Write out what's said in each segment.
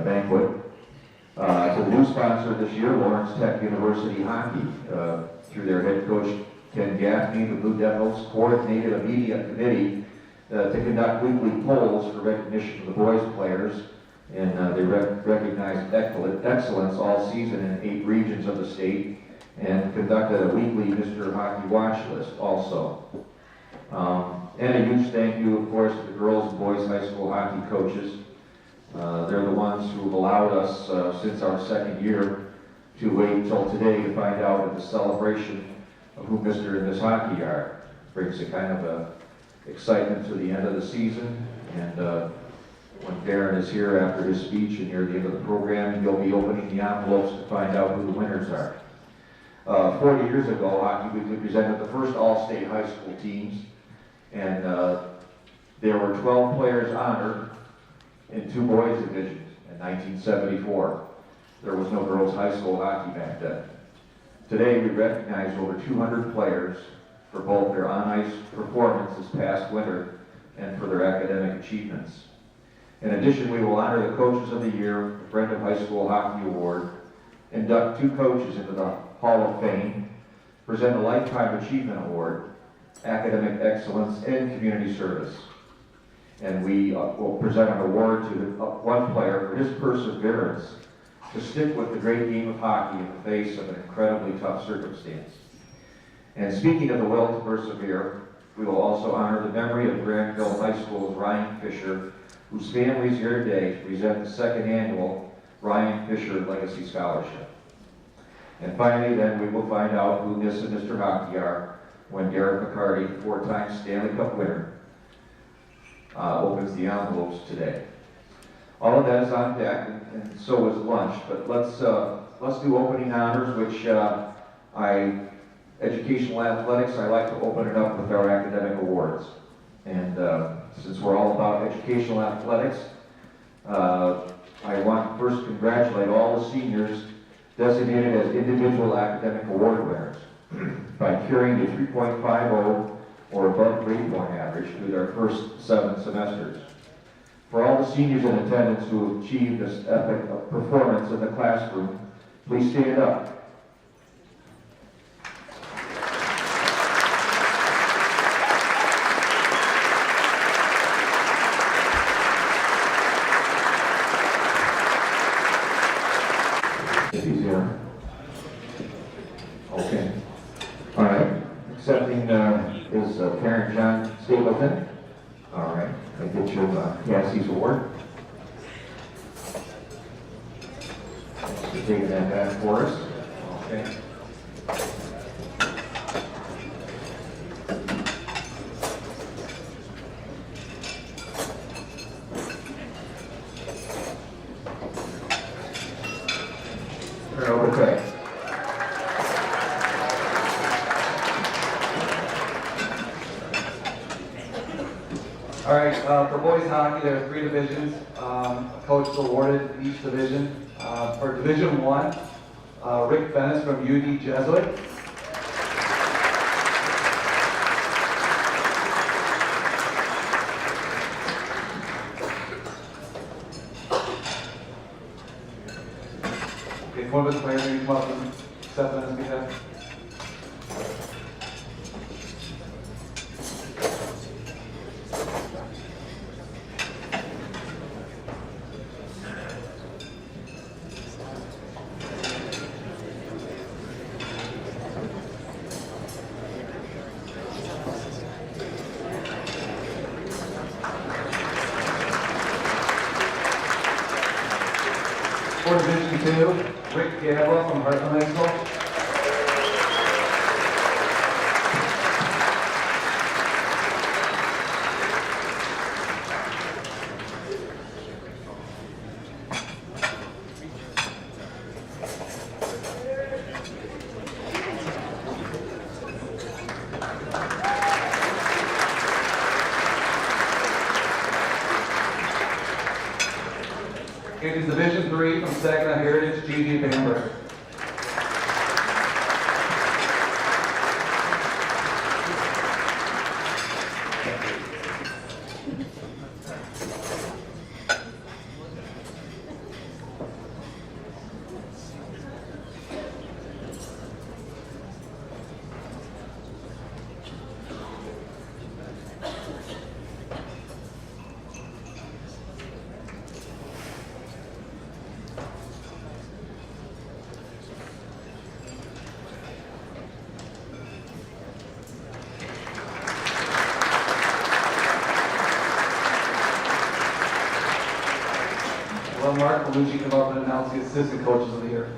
Banquet. To the new sponsor this year, Lawrence Tech University Hockey, through their head coach Ken Gaffney, the Blue Devils coordinated a media committee to conduct weekly polls for recognition of the boys players, and they recognized excellence all season in 8 regions of the state, and conducted a weekly Mr. Hockey watch list also. And a huge thank you, of course, to the girls and boys high school hockey coaches. They're the ones who have allowed us, since our second year, to wait until today to find out that the celebration of who Mr. and Miss Hockey are. Brings a kind of excitement to the end of the season, and when Darren is here after his speech and near the end of the program, he'll be opening the envelopes to find out who the winners are. 40 years ago, Hockey Weekly presented the first all-state high school teams, and there were 12 players honored in 2 boys divisions in 1974. There was no girls high school hockey back then. Today we recognize over 200 players for both their on-ice performance this past winter and for their academic achievements. In addition, we will honor the Coaches of the Year, the Friend of High School Hockey Award, induct 2 coaches into the Hall of Fame, present a Lifetime Achievement Award, Academic Excellence, and Community Service. And we will present an award to one player for his perseverance to stick with the great game of hockey in the face of an incredibly tough circumstance. And speaking of the will to persevere, we will also honor the memory of Granville High School's Ryan Fisher, whose family is here today to present the 2nd annual Ryan Fisher Legacy Scholarship. And finally, then, we will find out who Miss and Mr. Hockey are when Derek McCarty, 4-time Stanley Cup winner, opens the envelopes today. All of that is on deck, and so is lunch. But let's do opening honors, which educational athletics. I like to open it up with our academic awards. And since we're all about educational athletics, I want to first congratulate all the seniors designated as individual academic award winners by carrying a 3.50 or above grade point average through their first 7 semesters. For all the seniors in attendance who have achieved this epic performance in the classroom, please stand up. If he's here. Okay. All right. Accepting is parent John Stapleton. All right. I get your Cassie's award. You're taking that back for us. Okay. Turn it over to Craig. All right, for boys hockey, there are 3 divisions. A coach is awarded in each division. For Division 1, Rick Bennis from UD Jesuit. Okay, if one of his players maybe come up and accept on his behalf. For Division 2, Rick Gabla from Heartland High School. It is Division 3 from Saginaw Heritage, Gigi Bamberg. Mark Belushi come up and announce the Assistant Coaches of the Year.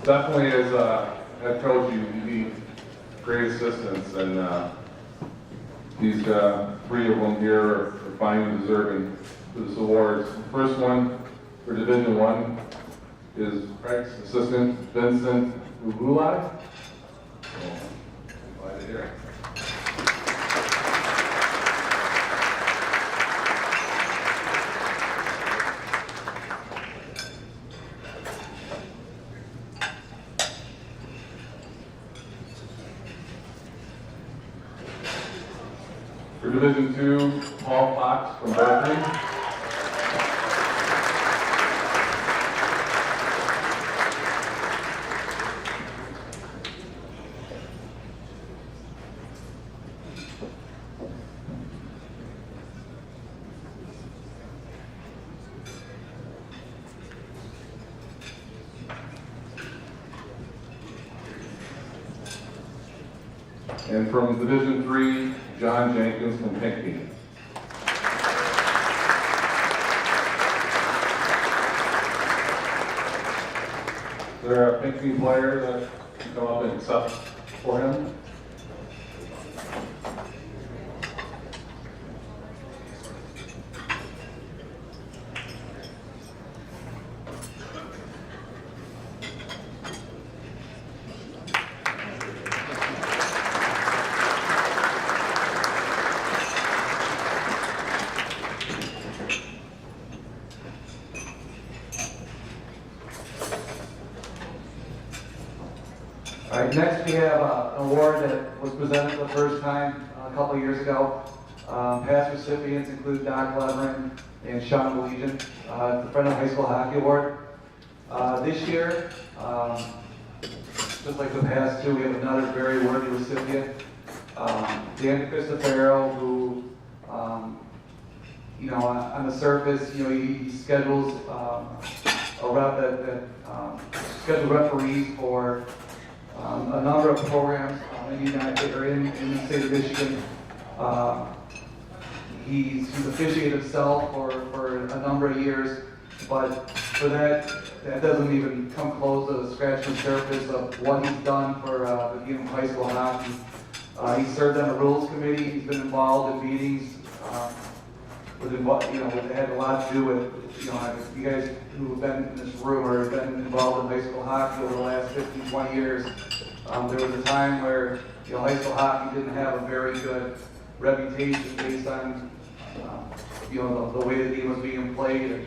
Definitely, as head coach, you need great assistants, and these three of them here are fine and deserving for this award. The first one for Division I is Craig's assistant, Vincent Rubulai. Glad to hear it. For Division II, Paul Fox from Berkeley. And from Division III, John Jenkins from Pinckney. Is there a Pinckney player that can come up and accept for him? All right, next we have an award that was presented for the first time a couple of years ago. Past recipients include Doc Levering and Sean Legion. It's the Friend of High School Hockey Award. This year, just like the past two, we have another very worthy recipient, Dan Cristofero, who, on the surface, he schedules scheduled referees for a number of programs in the state of Michigan. He's officiated himself for a number of years, but for that doesn't even come close to scratching the surface of what he's done for the game of high school hockey. He served on the rules committee. He's been involved in meetings that had a lot to do with, you guys who have been in this room or have been involved in high school hockey over the last 15, 20 years. There was a time where high school hockey didn't have a very good reputation based on the way the game was being played,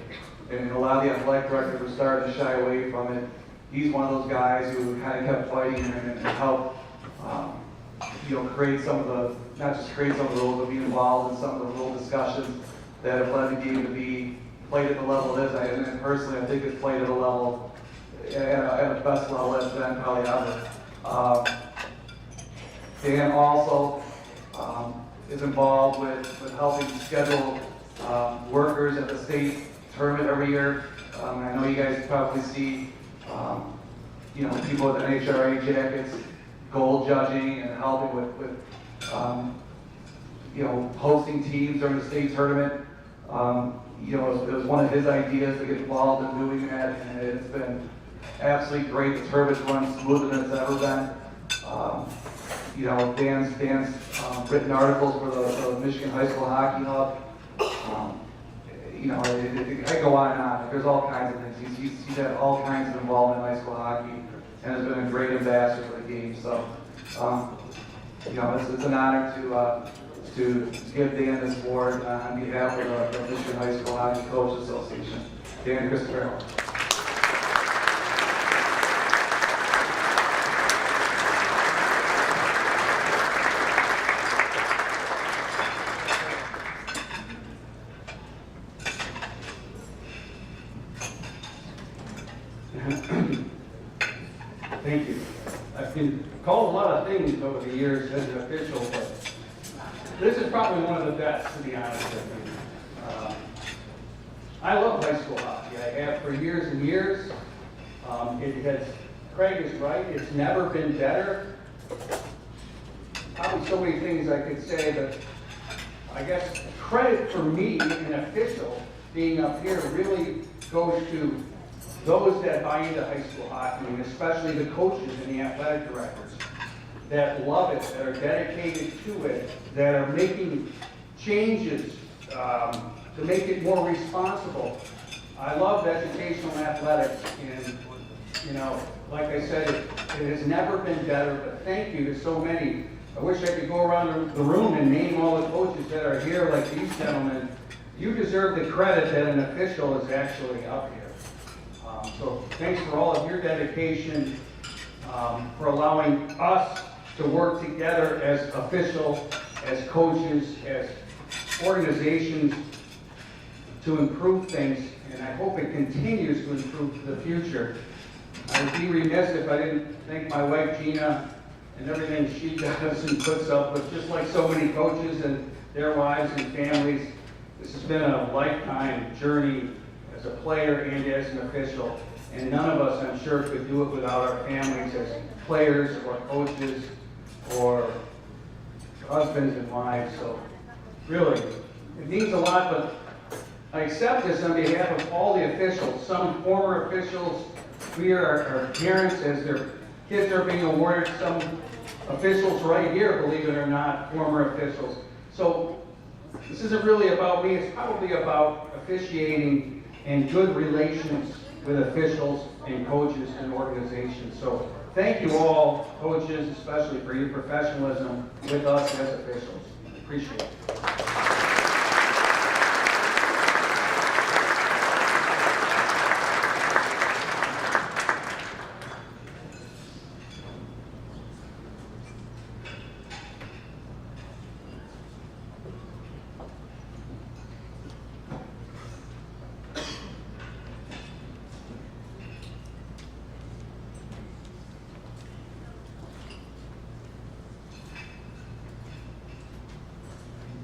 and a lot of the athletic directors were starting to shy away from it. He's one of those guys who kind of kept fighting and helped create some of the, not just create some of the rules, but be involved in some of the rule discussions that have led the game to be played at the level it is. And personally, I think it's played at a level, at a best level it's been probably ever. Dan also is involved with helping schedule workers at the state tournament every year. I know you guys probably see, people with NHRA jackets, goal judging and helping with hosting teams during the state tournament. It was one of his ideas to get involved in doing that, and it's been absolutely great. The tournament's run smoother than it's ever been. Dan's written articles for the Michigan High School Hockey Hub. I could go on and on. There's all kinds of things. He's had all kinds of involvement in high school hockey and has been a great ambassador for the game. So, it's an honor to give Dan this award on behalf of the Michigan High School Hockey Coaches Association. Dan Cristofero. Thank you. I've been called a lot of things over the years as an official, but this is probably one of the best, to be honest with you. I love high school hockey. I have for years and years. It has Craig is right, it's never been better. Probably so many things I could say, but I guess credit for me, an official, being up here really goes to those that buy into high school hockey, and especially the coaches and the athletic directors that love it, that are dedicated to it, that are making changes to make it more responsible. I love educational athletics, and you know, like I said, it has never been better, but thank you to so many. I wish I could go around the room and name all the coaches that are here like these gentlemen. You deserve the credit that an official is actually up here. So thanks for all of your dedication, for allowing us to work together as officials, as coaches, as organizations to improve things, and I hope it continues to improve for the future. I'd be remiss if I didn't thank my wife Gina and everything she does and puts up with, just like so many coaches and their wives and families. This has been a lifetime journey as a player and as an official, and none of us, I'm sure, could do it without our families as players or coaches or husbands and wives. So really, it means a lot, but I accept this on behalf of all the officials, some former officials. We are our parents as their kids are being awarded, some officials right here, believe it or not, former officials. So this isn't really about me, it's probably about officiating and good relations with officials and coaches and organizations. So thank you all, coaches, especially for your professionalism with us as officials. Appreciate it.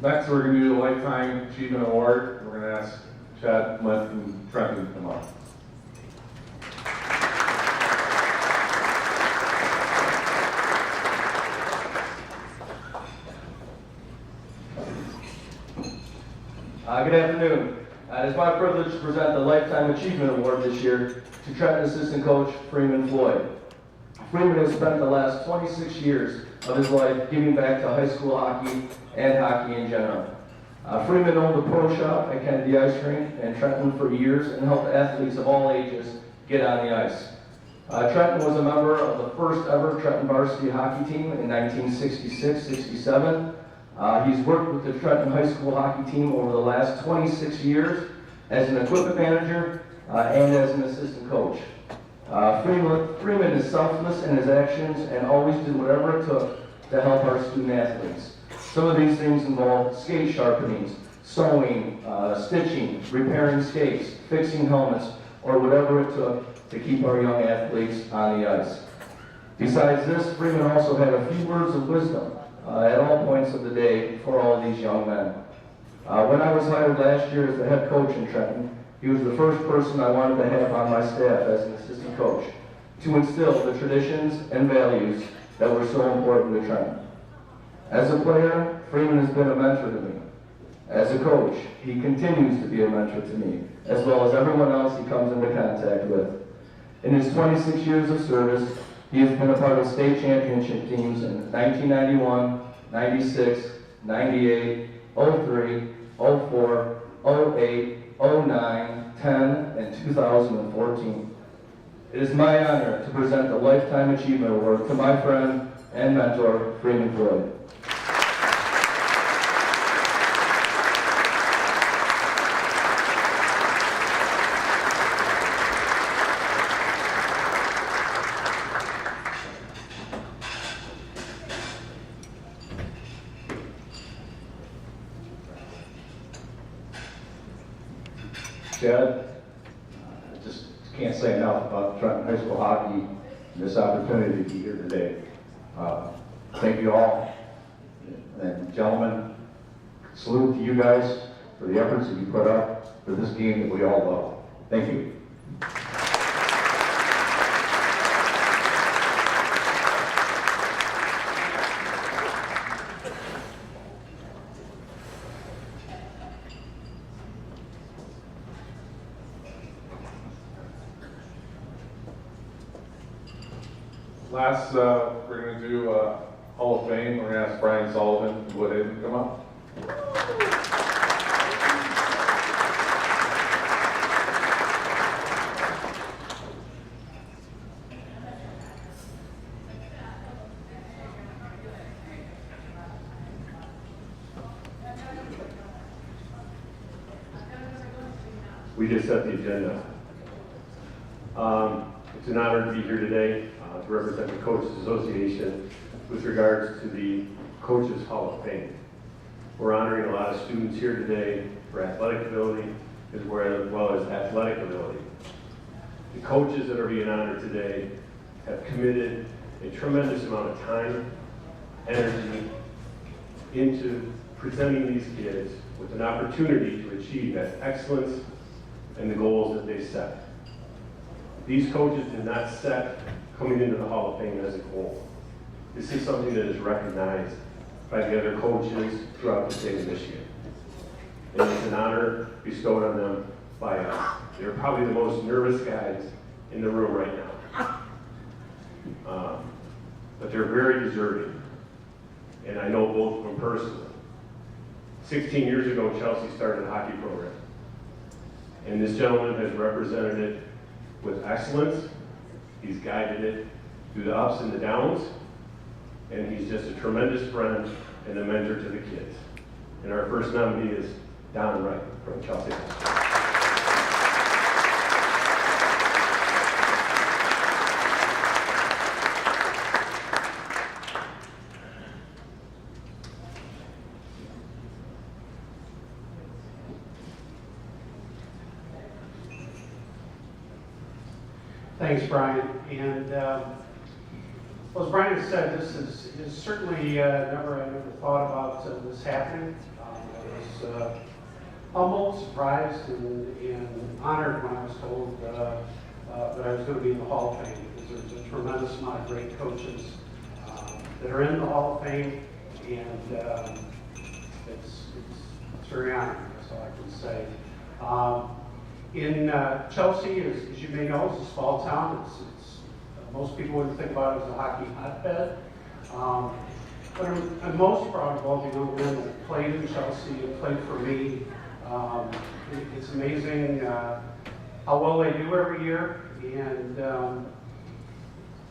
Next, we're going to do the Lifetime Achievement Award. We're going to ask Chad, Clint, and Trenton to come up. Good afternoon. It is my privilege to present the Lifetime Achievement Award this year to Trenton Assistant Coach Freeman Floyd. Freeman has spent the last 26 years of his life giving back to high school hockey and hockey in general. Freeman owned a pro shop at Kennedy Ice Rink in Trenton for years and helped athletes of all ages get on the ice. Trenton was a member of the first ever Trenton varsity hockey team in 1966-67. He's worked with the Trenton High School hockey team over the last 26 years as an equipment manager and as an assistant coach. Freeman is selfless in his actions and always did whatever it took to help our student athletes. Some of these things involve skate sharpenings, sewing, stitching, repairing skates, fixing helmets, or whatever it took to keep our young athletes on the ice. Besides this, Freeman also had a few words of wisdom at all points of the day for all these young men. When I was hired last year as the head coach in Trenton, he was the first person I wanted to have on my staff as an assistant coach to instill the traditions and values that were so important to Trenton. As a player, Freeman has been a mentor to me. As a coach, he continues to be a mentor to me, as well as everyone else he comes into contact with. In his 26 years of service, he has been a part of state championship teams in 1991, 96, 98, 03, 04, 08, 09, 10, and 2014. It is my honor to present the Lifetime Achievement Award to my friend and mentor, Freeman Floyd. Chad, I just can't say enough about Trenton High School hockey and this opportunity to be here today. Thank you all. And gentlemen, salute to you guys for the efforts that you put up for this game that we all love. Thank you. Last, we're going to do Hall of Fame. We're going to ask Brian Sullivan to go ahead and come up. We just set the agenda. It's an honor to be here today to represent the Coaches Association with regards to the Coaches Hall of Fame. We're honoring a lot of students here today for athletic ability as well as athletic ability. The coaches that are being honored today have committed a tremendous amount of time, energy into presenting these kids with an opportunity to achieve that excellence and the goals that they set. These coaches did not set coming into the Hall of Fame as a goal. This is something that is recognized by the other coaches throughout the state of Michigan. And it's an honor bestowed on them by us. They're probably the most nervous guys in the room right now. But they're very deserving. And I know both of them personally. 16 years ago, Chelsea started a hockey program. And this gentleman has represented it with excellence. He's guided it through the ups and the downs. And he's just a tremendous friend and a mentor to the kids. And our first nominee is Don Wright from Chelsea. Thanks, Brian. And well, as Brian said, this is certainly I never thought about this happening. I was humbled, surprised, and honored when I was told that I was going to be in the Hall of Fame, because there's a tremendous amount of great coaches that are in the Hall of Fame, and it's very honoring. That's all I can say. In Chelsea, as you may know, it's a small town. Most people wouldn't think about it as a hockey hotbed. But I'm most proud of all the young men that played in Chelsea and played for me. It's amazing how well they do every year. And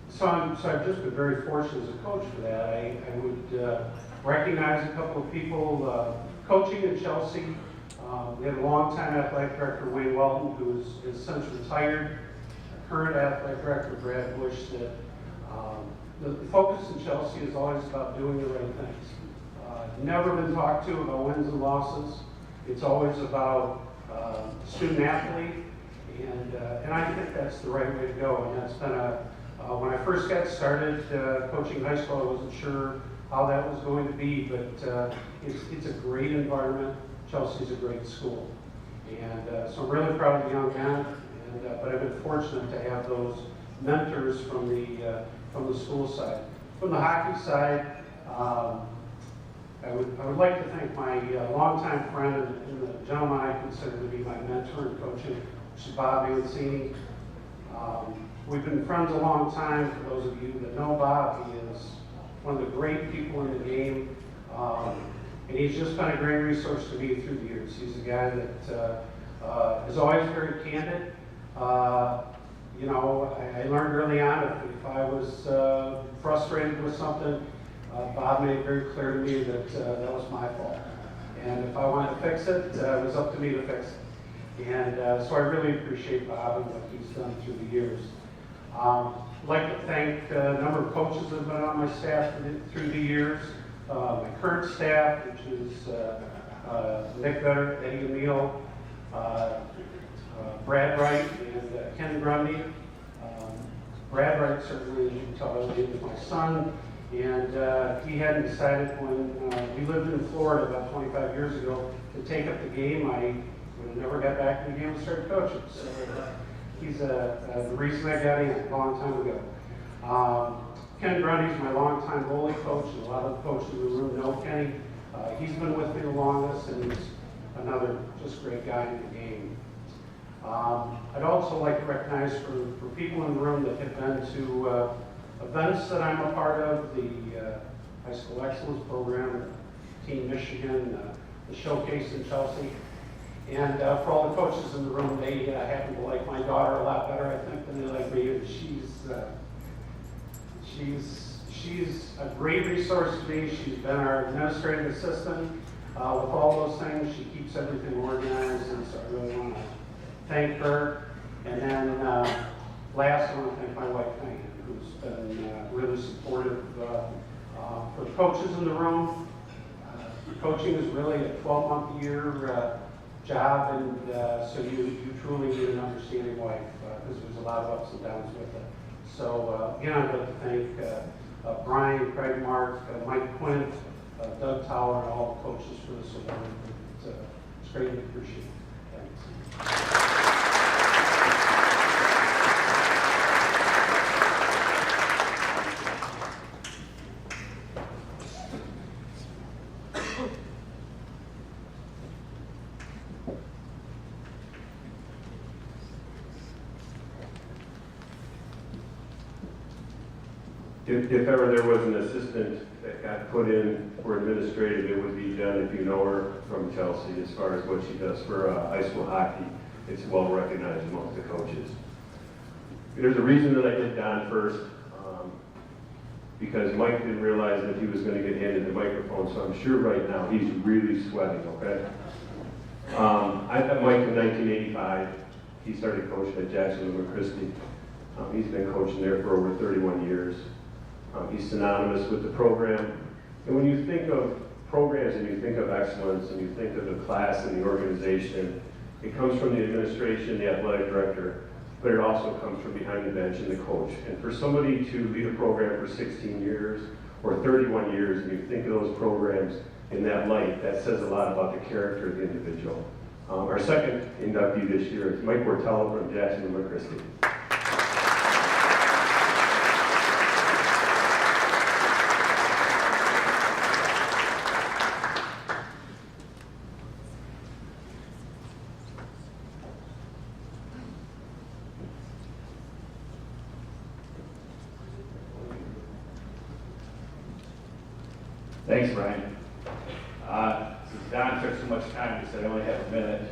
so I've just been very fortunate as a coach for that. I would recognize a couple of people coaching in Chelsea. We had a longtime athletic director, Wayne Welton, who is since retired. Our current athletic director, Brad Bush, that the focus in Chelsea is always about doing the right things. Never been talked to about wins and losses. It's always about student athlete, and I think that's the right way to go. And that's been when I first got started coaching high school, I wasn't sure how that was going to be, but it's a great environment. Chelsea's a great school, and so I'm really proud of the young men. But I've been fortunate to have those mentors from the school side. From the hockey side, I would like to thank my longtime friend and the gentleman I consider to be my mentor in coaching, which is Bob Mancini. We've been friends a long time. For those of you that know Bob, he is one of the great people in the game. And he's just been a great resource to me through the years. He's a guy that is always very candid. I learned early on if I was frustrated with something, Bob made it very clear to me that that was my fault. And if I wanted to fix it, it was up to me to fix it. And so I really appreciate Bob and what he's done through the years. I'd like to thank a number of coaches that have been on my staff through the years. My current staff, which is Nick Vetter, Eddie Emile, Brad Wright, and Ken Grundy. Brad Wright, certainly, as you can tell, is my son, and he hadn't decided when we lived in Florida about 25 years ago to take up the game. I would have never got back in the game and started coaching. So he's the reason I got in a long time ago. Ken Grundy's my longtime goalie coach, and a lot of the coaches in the room know Kenny. He's been with me the longest, and he's another just great guy in the game. I'd also like to recognize for people in the room that have been to events that I'm a part of, the High School Excellence Program, Team Michigan, the Showcase in Chelsea. And for all the coaches in the room, they happen to like my daughter a lot better, I think, than they like me. And she's a great resource to me. She's been our administrative assistant with all those things. She keeps everything organized, and so I really want to thank her. And then last, I want to thank my wife, Megan, who's been really supportive for the coaches in the room. Coaching is really a 12-month-a-year job, and so you truly need an understanding wife because there's a lot of ups and downs with it. So again, I'd like to thank Brian, Craig Mark, Mike Quint, Doug Tower, and all the coaches for this award. It's greatly appreciated. Thanks. If ever there was an assistant that got put in for administrative, it would be Jen, if you know her from Chelsea, as far as what she does for high school hockey. It's well recognized amongst the coaches. There's a reason that I did Don first, because Mike didn't realize that he was going to get handed the microphone, so I'm sure right now he's really sweating, okay? I met Mike in 1985. He started coaching at Jacksonville Christie. He's been coaching there for over 31 years. He's synonymous with the program. And when you think of programs and you think of excellence and you think of the class and the organization, it comes from the administration, the athletic director, but it also comes from behind the bench and the coach. And for somebody to lead a program for 16 years or 31 years, and you think of those programs in that light, that says a lot about the character of the individual. Our second inductee this year is Mike Bortello from Jacksonville Christie. Thanks, Brian. Since Don took so much time, he said I only have a minute.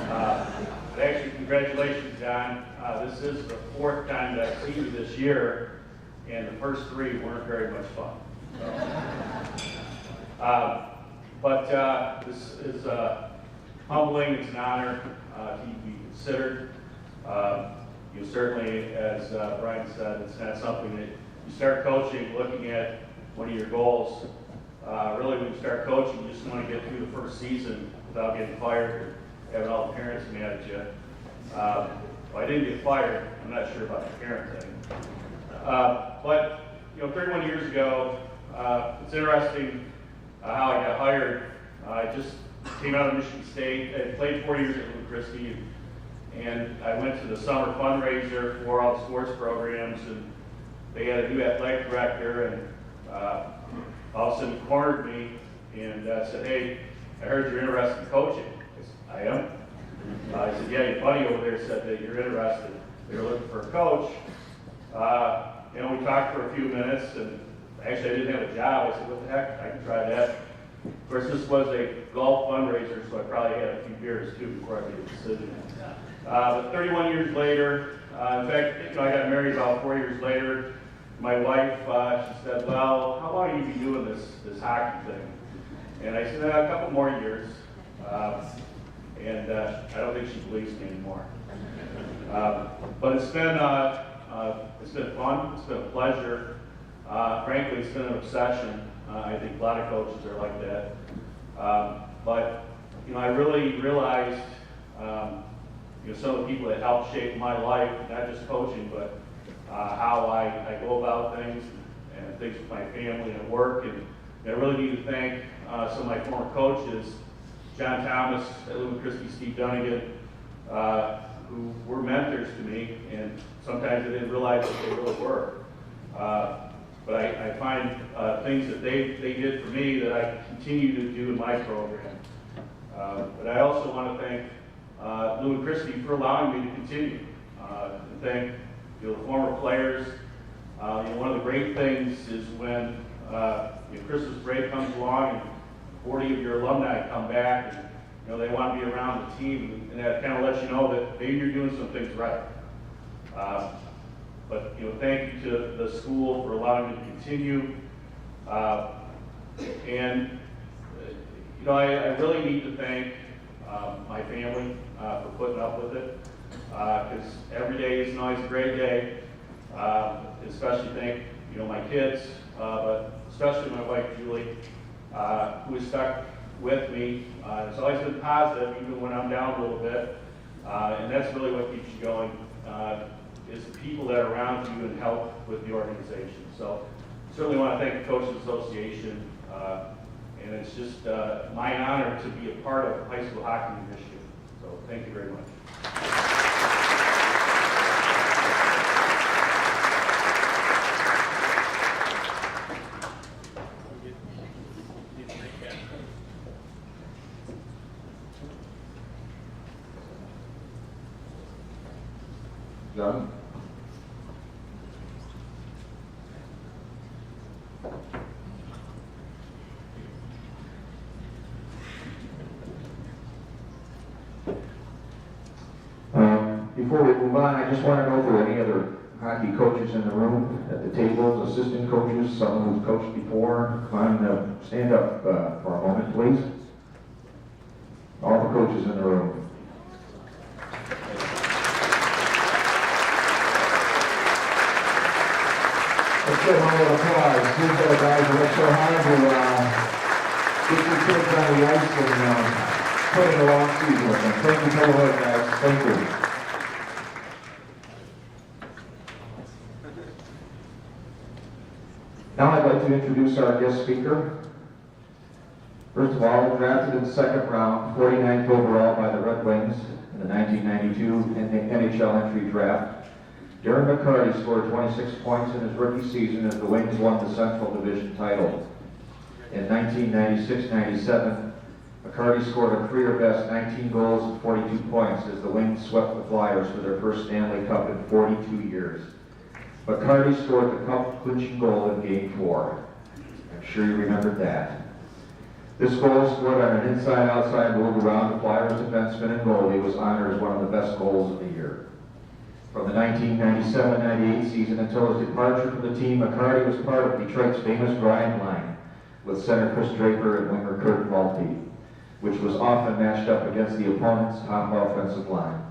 But actually, congratulations, Don. This is the fourth time that I've seen you this year, and the first three weren't very much fun. But this is humbling. It's an honor to be considered. Certainly, as Brian said, it's not something that you start coaching looking at one of your goals. Really, when you start coaching, you just want to get through the first season without getting fired or having all the parents mad at you. Well, I didn't get fired. I'm not sure about the parent thing. But 31 years ago, it's interesting how I got hired. I just came out of Michigan State. I played 4 years at Lou Christie, and I went to the summer fundraiser for all the sports programs, and they had a new athletic director, and all of a sudden cornered me and said, "Hey, I heard you're interested in coaching." I said, "I am." I said, "Yeah, your buddy over there said that you're interested. They were looking for a coach." We talked for a few minutes, and actually I didn't have a job. I said, "What the heck, I can try that." Of course, this was a golf fundraiser, so I probably had a few beers too before I made a decision. But 31 years later, in fact, I got married about 4 years later. My wife, she said, "Well, how long have you been doing this hockey thing?" And I said, "A couple more years." And I don't think she believes me anymore. But it's been fun. It's been a pleasure. Frankly, it's been an obsession. I think a lot of coaches are like that. But I really realized some of the people that helped shape my life, not just coaching, but how I go about things and things with my family and work. And I really need to thank some of my former coaches, John Thomas at Lou Christie, Steve Dunnigan, who were mentors to me, and sometimes I didn't realize that they really were. But I find things that they did for me that I continue to do in my program. But I also want to thank Lou Christie for allowing me to continue. And thank the former players, One of the great things is when Christmas break comes along and 40 of your alumni come back and they want to be around the team, and that kind of lets you know that maybe you're doing some things right. But thank you to the school for allowing me to continue. I really need to thank my family for putting up with it, because every day isn't always a great day. Especially thank my kids, but especially my wife Julie, who has stuck with me. It's always been positive, even when I'm down a little bit, and that's really what keeps you going. Is the people that are around you and help with the organization. So certainly want to thank the Coaches Association, and it's just my honor to be a part of high school hockey initiative. So thank you very much. John? Before we move on, I just want to know if there are any other hockey coaches in the room at the tables, assistant coaches, someone who's coached before. Come on, stand up for a moment, please. All the coaches in the room. Let's give them a little applause. These are the guys who work so hard to get your kids on the ice and put in a long season with them. Thank you so much, guys. Thank you. Now I'd like to introduce our guest speaker. First of all, drafted in the second round, 49th overall by the Red Wings in the 1992 NHL entry draft, Darren McCarty scored 26 points in his rookie season as the Wings won the Central Division title. In 1996-97, McCarty scored a career-best 19 goals and 42 points as the Wings swept the Flyers for their first Stanley Cup in 42 years. McCarty scored the cup-clinching goal in Game 4. I'm sure you remembered that. This goal, scored on an inside-outside move around the Flyers defenseman and goalie, was honored as one of the best goals of the year. From the 1997-98 season until his departure from the team, McCarty was part of Detroit's famous grind line with center Chris Draper and winger Kurt Maltby, which was often matched up against the opponent's top offensive line.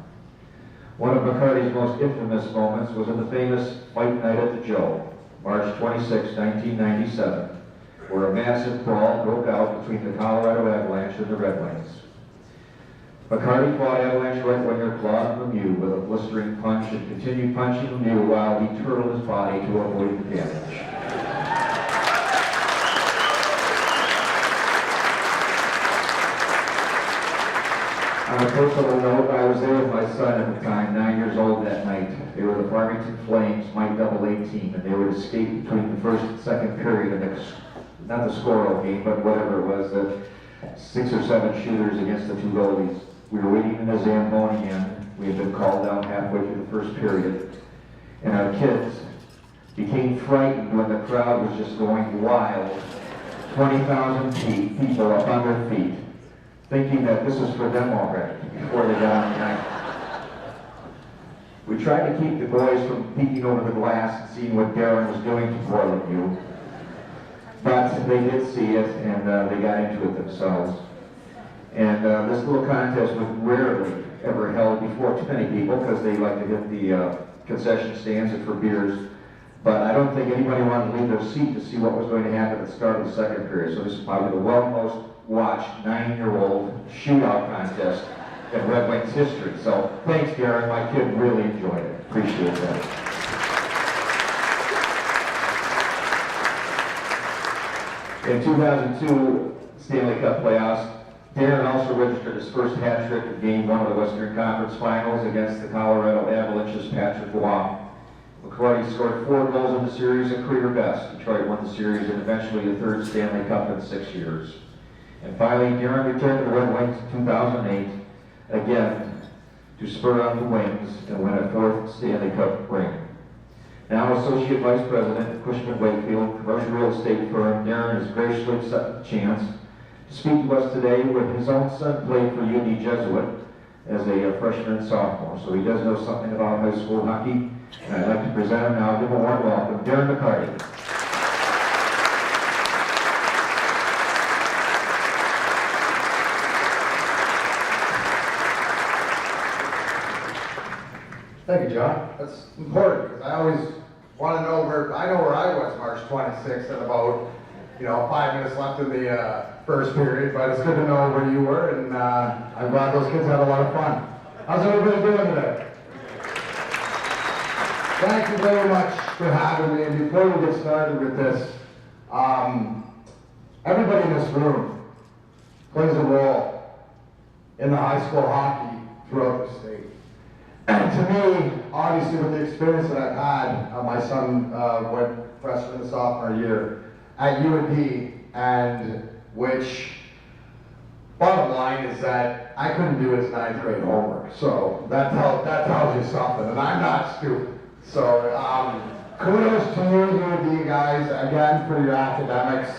One of McCarty's most infamous moments was in the famous Fight Night at the Joe, March 26, 1997, where a massive brawl broke out between the Colorado Avalanche and the Red Wings. McCarty fought Avalanche right winger Claude Lemieux with a blistering punch and continued punching Lemieux while he turtled his body to avoid the damage. On a personal note, I was there with my son at the time, 9 years old that night. They were the Farmington Flames, my double-A team, and they would escape between the first and second period of not the score game, but whatever it was, the 6 or 7 shooters against the 2 goalies. We were waiting in the Zamboni end. We had been called down halfway through the first period, and our kids became frightened when the crowd was just going wild. 20,000 people up on their feet, thinking that this was for them already before they got on the ice. We tried to keep the boys from peeking over the glass and seeing what Darren was doing to poor Lemieux, but they did see it and they got into it themselves. And this little contest was rarely ever held before too many people because they like to hit the concession stands and for beers. But I don't think anybody wanted to leave their seat to see what was going to happen at the start of the second period. So this is probably the most watched 9-year-old shootout contest in Red Wings history. So thanks, Darren. My kid really enjoyed it. Appreciate that. In 2002 Stanley Cup playoffs, Darren also registered his first hat trick in Game 1 of the Western Conference Finals against the Colorado Avalanche's Patrick Roy. McCarty scored 4 goals in the series, a career best. Detroit won the series and eventually the third Stanley Cup in 6 years. And finally, Darren returned to the Red Wings in 2008, again, to spur on the Wings and win a 4th Stanley Cup ring. Now Associate Vice President at Cushman Wakefield, commercial real estate firm. Darren has graciously accepted the chance to speak to us today where his own son played for UD Jesuit as a freshman and sophomore. So he does know something about high school hockey. And I'd like to present him now. Give him a warm welcome, Darren McCarty. Thank you, John. That's important, because I always want to know I know where I was March 26th at about, 5 minutes left in the first period, but it's good to know where you were, and I'm glad those kids had a lot of fun. How's everybody doing today? Thank you very much for having me, and before we get started with this, everybody in this room plays a role in the high school hockey throughout the state. And to me, obviously with the experience that I've had, my son went freshman and sophomore year at UND, and which, bottom line is that I couldn't do his 9th grade homework. So that tells you something, and I'm not stupid. So kudos to you UND guys, again, for your academics.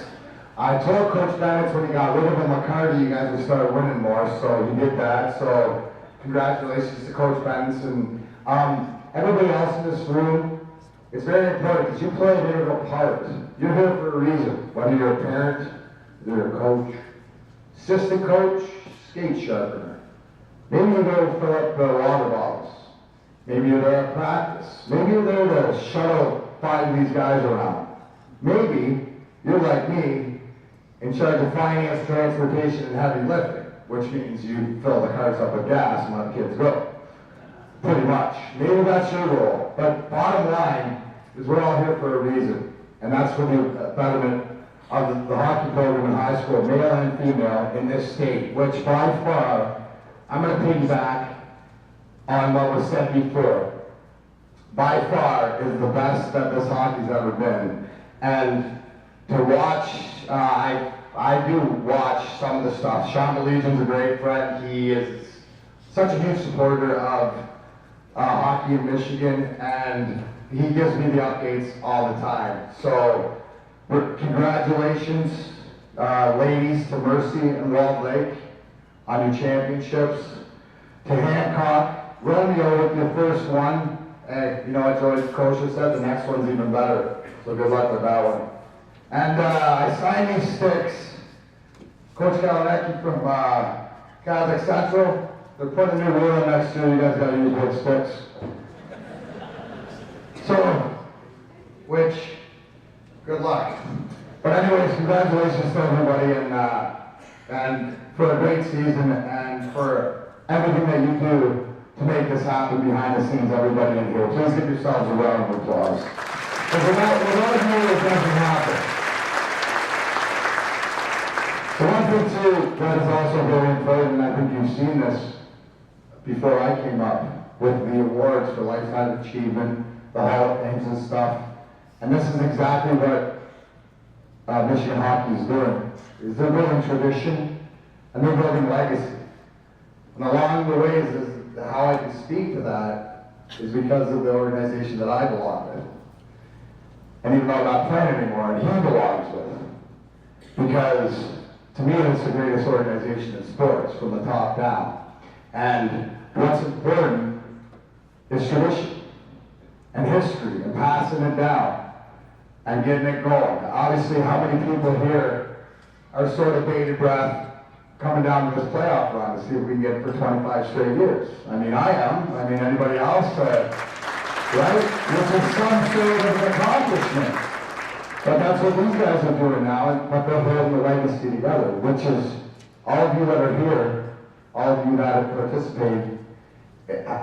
I told Coach Bennett when he got rid of McCarty, you guys would start winning more, so he did that. So congratulations to Coach Benz and everybody else in this room. It's very important because you play an integral part. You're here for a reason, whether you're a parent, you're a coach, assistant coach, skate sharpener. Maybe you're there to fill up the water bottles. Maybe you're there at practice. Maybe you're there to shuttle 5 of these guys around. Maybe you're like me, in charge of finance, transportation, and heavy lifting, which means you fill the cars up with gas and let the kids go. Pretty much. Maybe that's your role. But bottom line is we're all here for a reason. And that's for the betterment of the hockey program in high school, male and female, in this state, which by far, I'm going to piggyback on what was said before, by far is the best that this hockey's ever been. And to watch, I do watch some of the stuff. Sean Belegion's a great friend. He is such a huge supporter of hockey in Michigan, and he gives me the updates all the time. So, congratulations, ladies, to Mercy and Walled Lake on your championships. To Hancock, Romeo with your first one. And what Joey Kosher said, the next one's even better. So good luck with that one. And I signed these sticks. Coach Galanecki from Catholic Central. They're putting a new rule in next year. You guys got to use wood sticks. So, good luck. But anyways, congratulations to everybody, and for a great season, and for everything that you do to make this happen behind the scenes. Everybody in here, please give yourselves a round of applause. Because without you, it doesn't happen. The one thing too that is also very important, and I think you've seen this before I came up, with the awards for lifetime achievement, the Hall of Fames and stuff, and this is exactly what Michigan hockey is doing, is they're building tradition and they're building legacy. And along the ways is how I can speak to that is because of the organization that I belong with. And even though I'm not playing anymore, and he belongs with, because to me it's the greatest organization in sports from the top down. And what's important is tradition and history and passing it down and getting it going. Obviously, how many people here are sort of bated breath coming down to this playoff run to see if we can get it for 25 straight years? I mean, I am. I mean, anybody else? Right? Which is some sort of an accomplishment. But that's what these guys are doing now, but they're holding the legacy together, which is all of you that are here, all of you that have participated,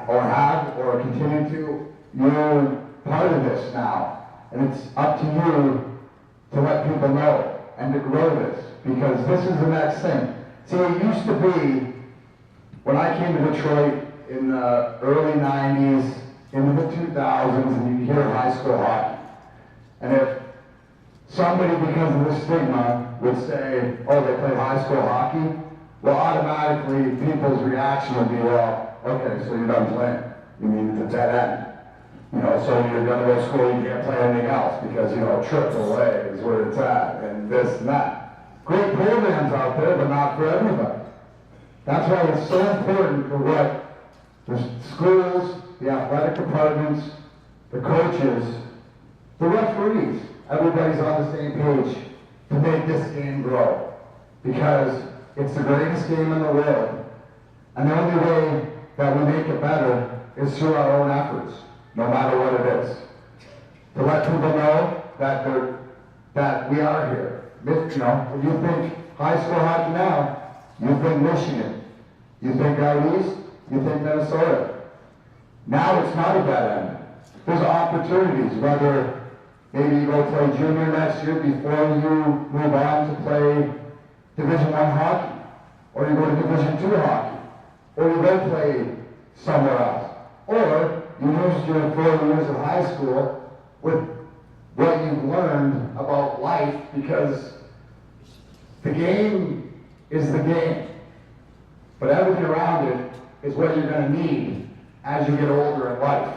or have, or continue to, you're part of this now. And it's up to you to let people know and to grow this, because this is the next thing. See, it used to be, when I came to Detroit in the early 90s, into the 2000s, and you'd hear high school hockey. And if somebody, because of this stigma, would say, oh, they play high school hockey, well, automatically people's reaction would be, well, okay, so you're done playing. You mean it's a dead end. You know, so you're gonna go to school, you can't play anything else because, you know, AAA is where it's at and this and that. Great programs out there, but not for everybody. That's why it's so important for what the schools, the athletic departments, the coaches, the referees, everybody's on the same page to make this game grow. Because it's the greatest game in the world. And the only way that we make it better is through our own efforts, no matter what it is. To let people know that we are here. You know, if you think high school hockey now, you think Michigan, you think out east, you think Minnesota. Now it's not a dead end. There's opportunities, whether maybe you go play junior next year before you move on to play Division I hockey, or you go to Division II hockey, or you go play somewhere else. Or you use your 4 years of high school with what you've learned about life, because the game is the game. But everything around it is what you're going to need as you get older in life.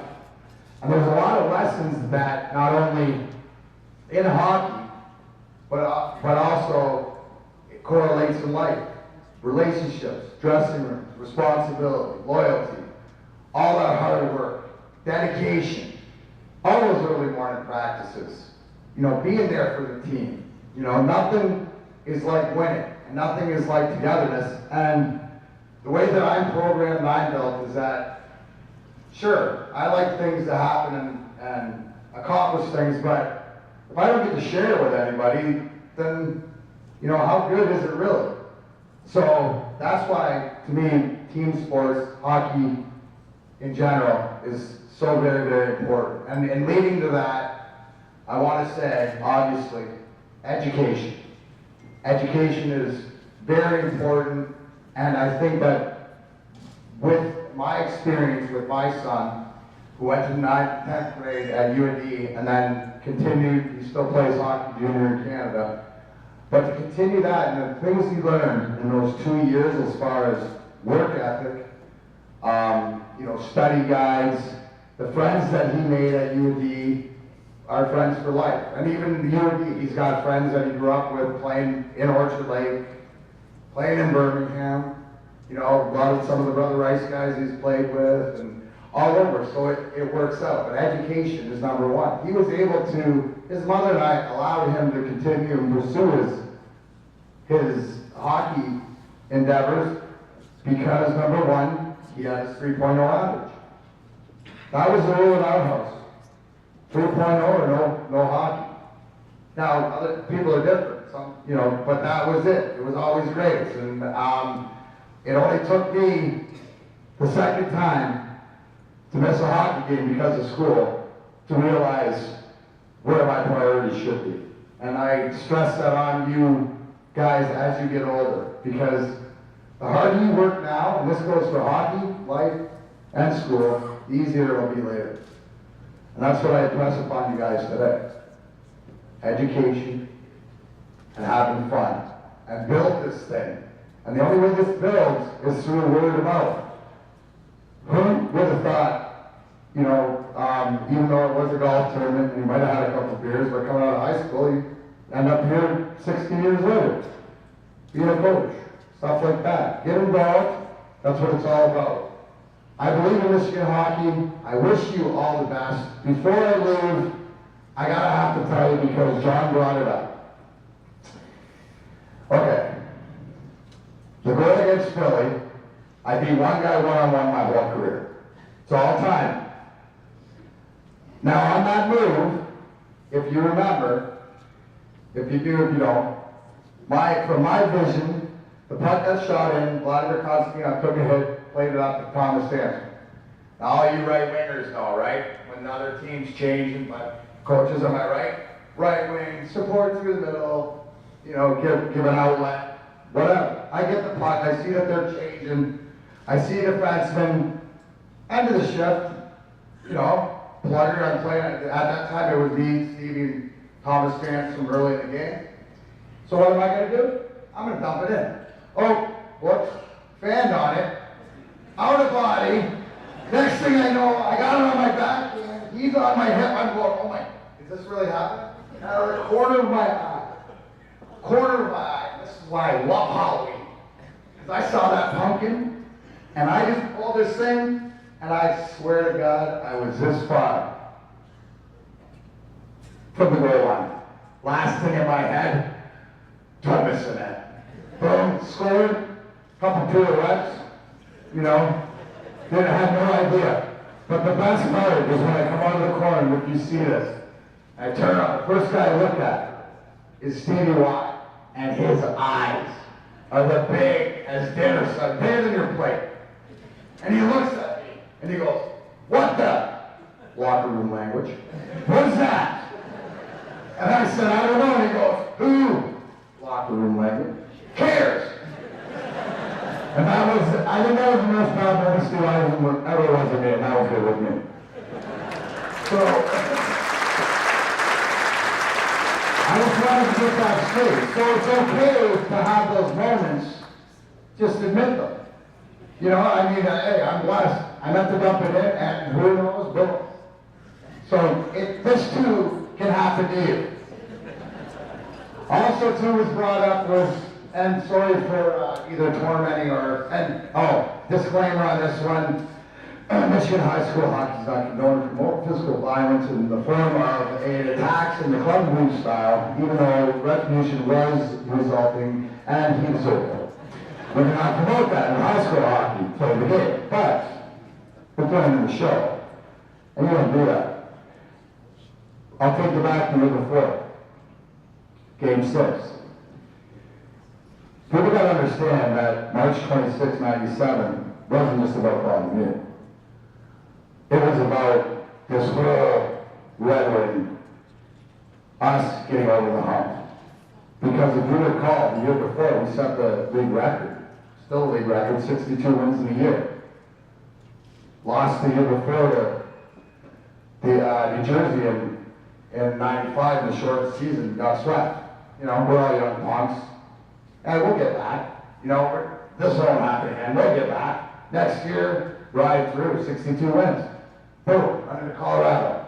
And there's a lot of lessons that not only in hockey, but also it correlates in life. Relationships, dressing rooms, responsibility, loyalty, all that hard work, dedication, all those early morning practices, you know, being there for the team. You know, nothing is like winning, and nothing is like togetherness. And the way that I'm programmed and I'm built is that, sure, I like things to happen and accomplish things, but if I don't get to share it with anybody, then, you know, how good is it really? So that's why, to me, team sports, hockey in general, is so very, very important. And leading to that, I want to say, obviously, education. Education is very important, and I think that with my experience with my son, who went to 9th, 10th grade at UND, and then continued, he still plays hockey junior in Canada, but to continue that and the things he learned in those 2 years as far as work ethic, you know, study guides, the friends that he made at UND are friends for life. And even UND, he's got friends that he grew up with playing in Orchard Lake, playing in Birmingham, you know, a lot of some of the Brother Rice guys he's played with, and all over, so it works out. But education is number one. He was able to, his mother and I allowed him to continue and pursue his hockey endeavors because, number one, he had his 3.0 average. That was the rule in our house. 3.0 or no hockey. Now, other people are different, some, you know, but that was it. It was always great. And it only took me the second time to miss a hockey game because of school to realize where my priorities should be. And I stress that on you guys as you get older, because the harder you work now, and this goes for hockey, life, and school, the easier it'll be later. And that's what I impress upon you guys today. Education and having fun. And build this thing. And the only way this builds is through word of mouth. Who would have thought, you know, even though it was a golf tournament and you might have had a couple of beers, but coming out of high school, you end up here 16 years later, being a coach, stuff like that. Get involved, that's what it's all about. I believe in Michigan hockey. I wish you all the best. Before I leave, I gotta have to tell you because John brought it up. Okay. The goal against Philly, I beat one guy one-on-one my whole career. It's all time. Now on that move, if you remember, if you do, if you don't, from my vision, the puck got shot in, Vladimir Konstantinov took a hit, played it up to Thomas Sampson. Now all you right wingers know, right? When other teams change, and my coaches, am I right? Right wing, support through the middle, you know, give an outlet, whatever. I get the puck, I see that they're changing, I see a defenseman, end of the shift, you know, plugger, I'm playing, at that time it was me, Stevie, and Thomas Vance from early in the game. So what am I gonna do? I'm gonna dump it in. Oh, whoops, fanned on it, out of body. Next thing I know, I got it on my back, and he's on my hip, I'm going, oh my, is this really happening? Out of the corner of my eye. Corner of my eye. This is why I love Halloween. Because I saw that pumpkin, and I just pulled this thing, and I swear to God, I was this far from the goal line. Last thing in my head, don't miss the net. Boom, scored, couple pirouettes, you know, didn't have no idea. But the best part is when I come out of the corner, if you see this, I turn up, the first guy I look at is Stevie Watt, and his eyes are the big as dinner, son, bigger than your plate. And he looks at me, and he goes, what the? Locker room language. What is that? And I said, I don't know. And he goes, who? Locker room language. Cares. And that was, I think that was the most proud moment Steve ever was of me, and that was good with me. So, I just wanted to get that straight. So it's okay to have those moments, just admit them. You know, I mean, hey, I'm blessed. I meant to dump it in, and who knows, boom. So this too can happen to you. Also too was brought up was, and sorry for either tormenting or, disclaimer on this one, Michigan High School Hockey is not condoned to promote physical violence in the form of attacks in the club move style, even though retribution was resulting and he deserved it. We cannot promote that in high school hockey, play the game, but we're playing the show, and you don't do that. I'll take you back to the year before. Game 6. People got to understand that March 26, 97 wasn't just about calling in. It was about this whole Red Wing, us getting over the hump. Because if you recall, the year before, we set the league record. Still a league record, 62 wins in a year. Lost the year before to New Jersey in 95 in the short season, got swept. You know, we're all young punks. And we'll get back. You know, this won't happen again. We'll get back. Next year, ride through, 62 wins. Boom, run into Colorado.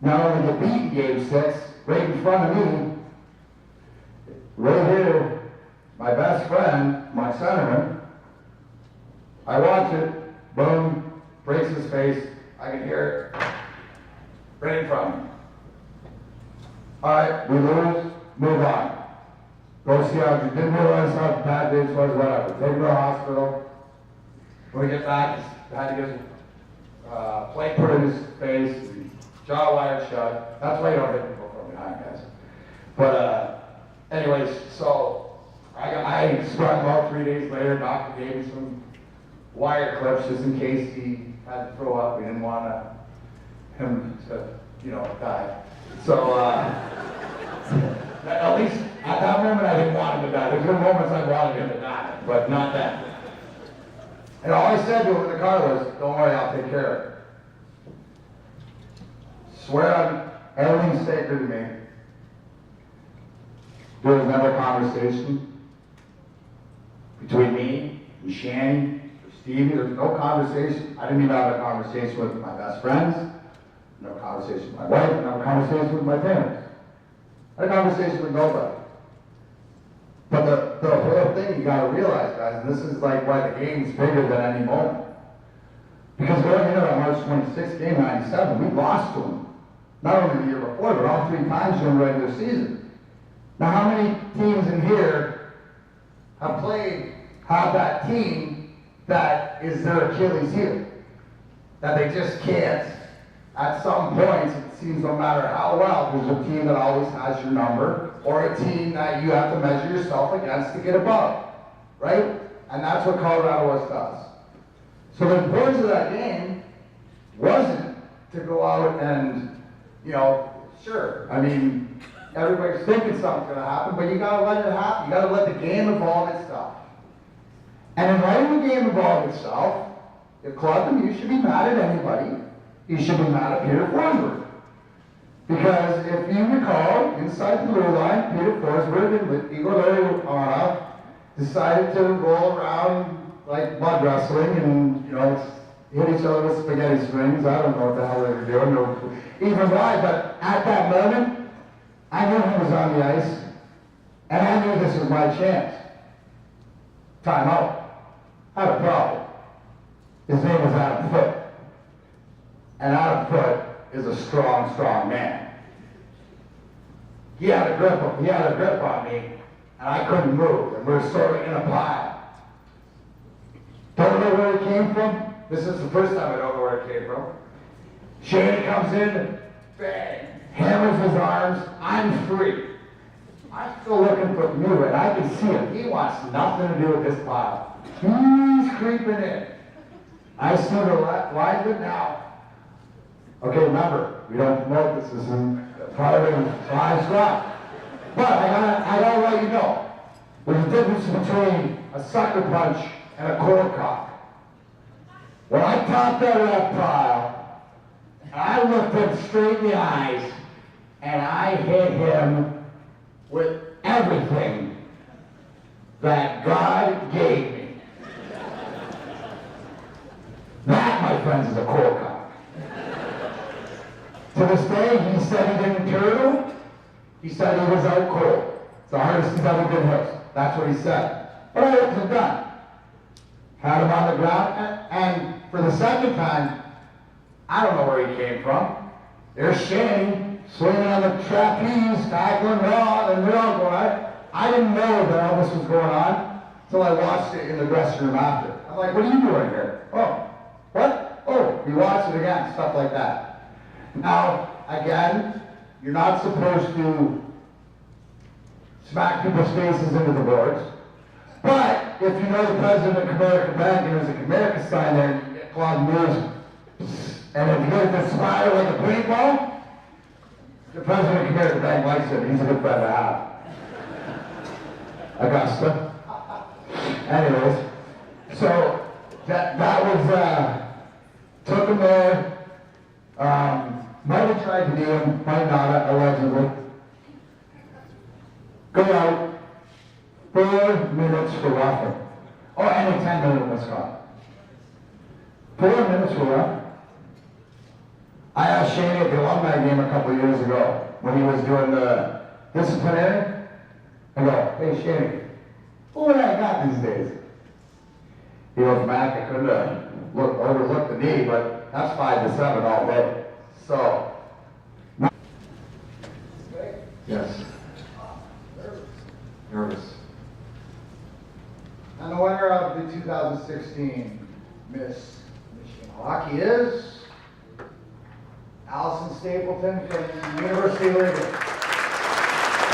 Not only get beat in game 6, right in front of me, right here, my best friend, my centerman, I watch it, boom, breaks his face, I can hear it right in front of me. All right, we lose, move on. Go see how, didn't realize how bad this was, whatever. Take him to the hospital. When we get back, had to get his plate put in his face, jaw wired shut. That's why you don't hit people from behind, guys. But anyways, so I sprung him out 3 days later. Doctor gave me some wire clips just in case he had to throw up. We didn't want him to, die. So at least at that moment I didn't want him to die. There's been moments I wanted him to die, but not that. And all I said to him in the car was, don't worry, I'll take care of it. Swear on everything's sacred to me. There was never a conversation between me and Shanny or Stevie. There was no conversation. I didn't even have a conversation with my best friends. No conversation with my wife. No conversation with my parents. I had a conversation with nobody. But the whole thing you gotta realize, guys, and this is like why the game's bigger than any moment. Because going into that March 26th game, 97, we lost to them. Not only the year before, but all 3 times during the regular season. Now, how many teams in here have that team that is their Achilles heel? That they just can't, at some points, it seems no matter how well, there's a team that always has your number, or a team that you have to measure yourself against to get above, right? And that's what Colorado was to us. So the importance of that game wasn't to go out and, sure, I mean, everybody's thinking something's going to happen, but you got to let it happen. You got to let the game evolve itself. And in letting the game evolve itself, if Club and you should be mad at anybody, you should be mad at Peter Forsberg. Because if you recall, inside the blue line, Peter Forsberg and Igor Larionov decided to roll around like mud wrestling and, hit each other with spaghetti strings. I don't know what the hell they were doing, or even why, but at that moment, I knew he was on the ice, and I knew this was my chance. Time out. I had a problem. His name was Adam Foote. And Adam Foote is a strong, strong man. He had a grip on me, and I couldn't move, and we were sort of in a pile. Don't know where it came from. This is the first time I don't know where it came from. Shane comes in, bang, hammers his arms, I'm free. I'm still looking for you, and I can see him. He wants nothing to do with this pile. He's creeping in. I stood aligned it now. Okay, remember, we don't know this is part of live squad. But I gotta let you know, there's a difference between a sucker punch and a cold cock. When I topped out of that pile, I looked him straight in the eyes, and I hit him with everything that God gave me. That, my friends, is a cold cock. To this day, he said he didn't turtle. He said he was out cold. It's the hardest he's ever been hit. That's what he said. But I wasn't done. Had him on the ground, and for the second time, I don't know where he came from. There's Shane swinging on the trapeze, tackling Ron, and we're all going. I didn't know that all this was going on until I watched it in the dressing room after. I'm like, what are you doing here? Oh, what? Oh, we watched it again, stuff like that. Now, again, you're not supposed to smack people's faces into the boards. But if you know the president of Hockey Banquet, there's a America sign there, and you get clogged moves, and if you get this smile like a paintball, the president of Hockey Banquet likes it. He's a good friend to have. Augusta. Anyways, so that was took him there. Might have tried to do him, might not, allegedly. Go out. 4 minutes for roughing. Oh, and a 10-minute miscall. 4 minutes for roughing. I asked Shane at the alumni game a couple of years ago when he was doing the disciplinary. I go, hey Shane, who would I got these days? He goes, Mac, I couldn't have overlooked the knee, but that's 5 to 7 all day. So, yes. Nervous. And the winner of the 2016 Miss Michigan Hockey is Allison Stapleton from the University of Lincoln.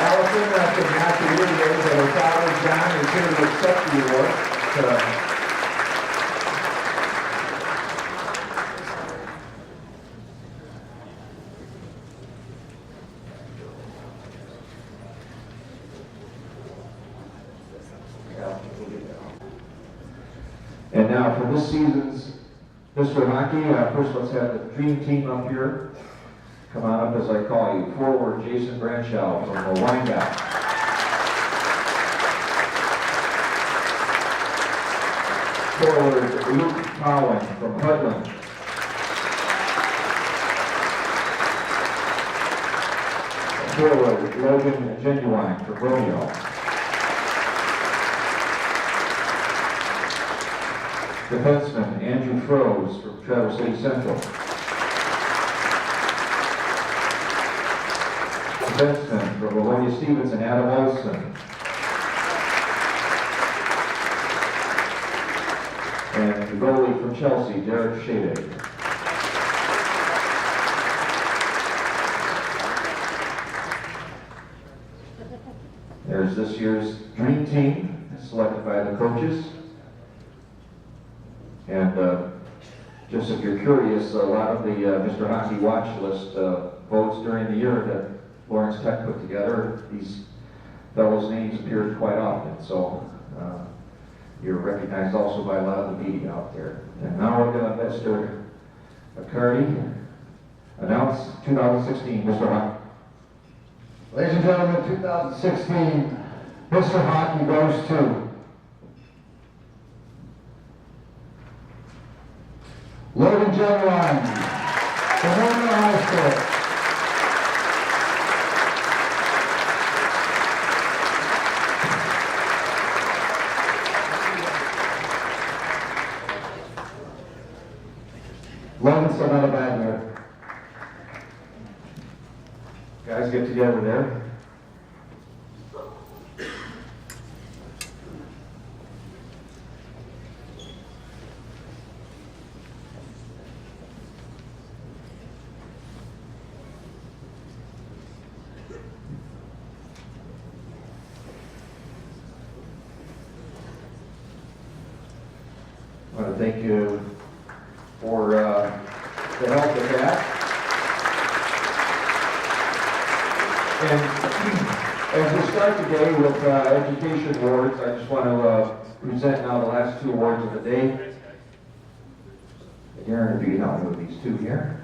Allison, after Matthew Whittier, her father John is here to accept the award. And now for this season's Mr. Hockey, first let's have the dream team up here. Come on up as I call you. Forward, Jason Branshaw from Wyandotte. Forward, Luke Cowan from Heartland. Forward, Logan Genuine from Romeo. Defenseman, Andrew Froese from Traverse City Central. Defenseman from Livonia Stevenson, Adam Olson. And the goalie from Chelsea, Derek Shade. There's this year's dream team, selected by the coaches. And just if you're curious, a lot of the Mr. Hockey watch list votes during the year that Lawrence Tech put together, these fellows' names appeared quite often. So you're recognized also by a lot of the media out there. And now we're going to let Mr. McCarty announce 2016 Mr. Hockey. Ladies and gentlemen, 2016 Mr. Hockey goes to Logan Genron from Warner High School. Logan's still not a bad year. Guys, get together there. I want to thank you for the help with that. And as we start today with education awards, I just want to present now the last two awards of the day. Aaron, if you can help me with these two here.